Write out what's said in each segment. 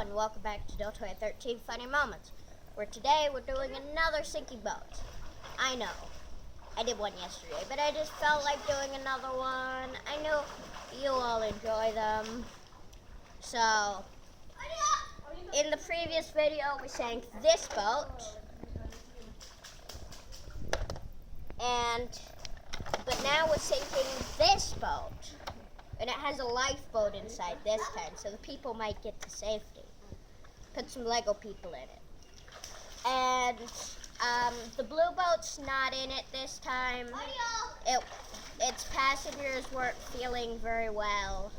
and welcome back to Deltoid 13 Funny Moments, where today we're doing another sinking boat. I know, I did one yesterday, but I just felt like doing another one. I know you all enjoy them. So, in the previous video, we sank this boat, but now we're sinking this boat. And it has a lifeboat inside this time, so the people might get to safety. Put some Lego people in it. And the blue boat's not in it this time. Its passengers weren't feeling very well.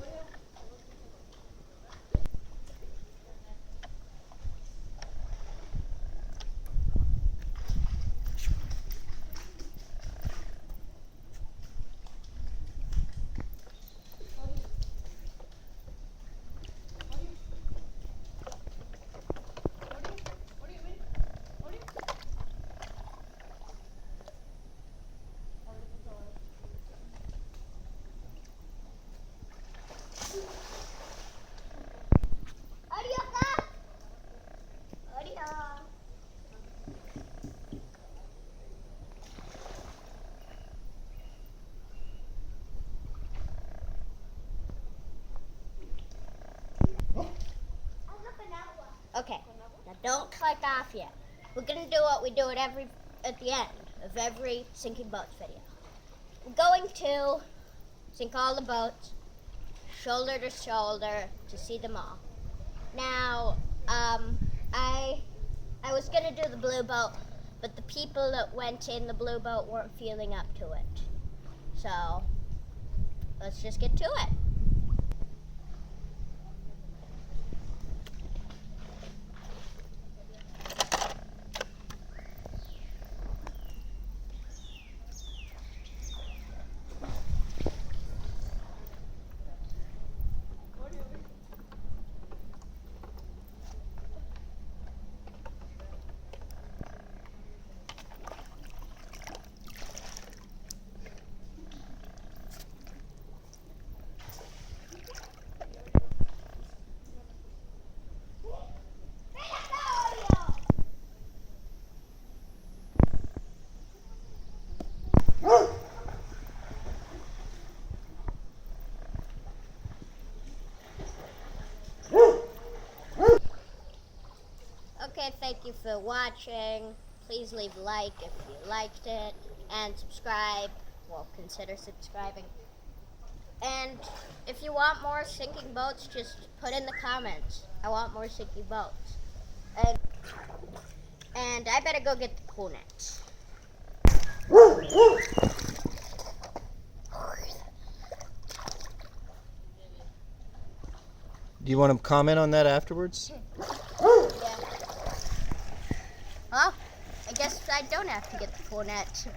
Okay, now don't click off yet. We're gonna do what we do at the end of every sinking boats video. We're going to sink all the boats, shoulder to shoulder, to see them all. Now, I was gonna do the blue boat, but the people that went in the blue boat weren't feeling up to it. So, let's just get to it. Okay, thank you for watching. Please leave a like if you liked it, and subscribe. Well, consider subscribing. And if you want more sinking boats, just put in the comments. I want more sinking boats. And I better go get the pool nets. Do you want to comment on that afterwards? Yeah. Well, I guess I don't have to get the pool nets.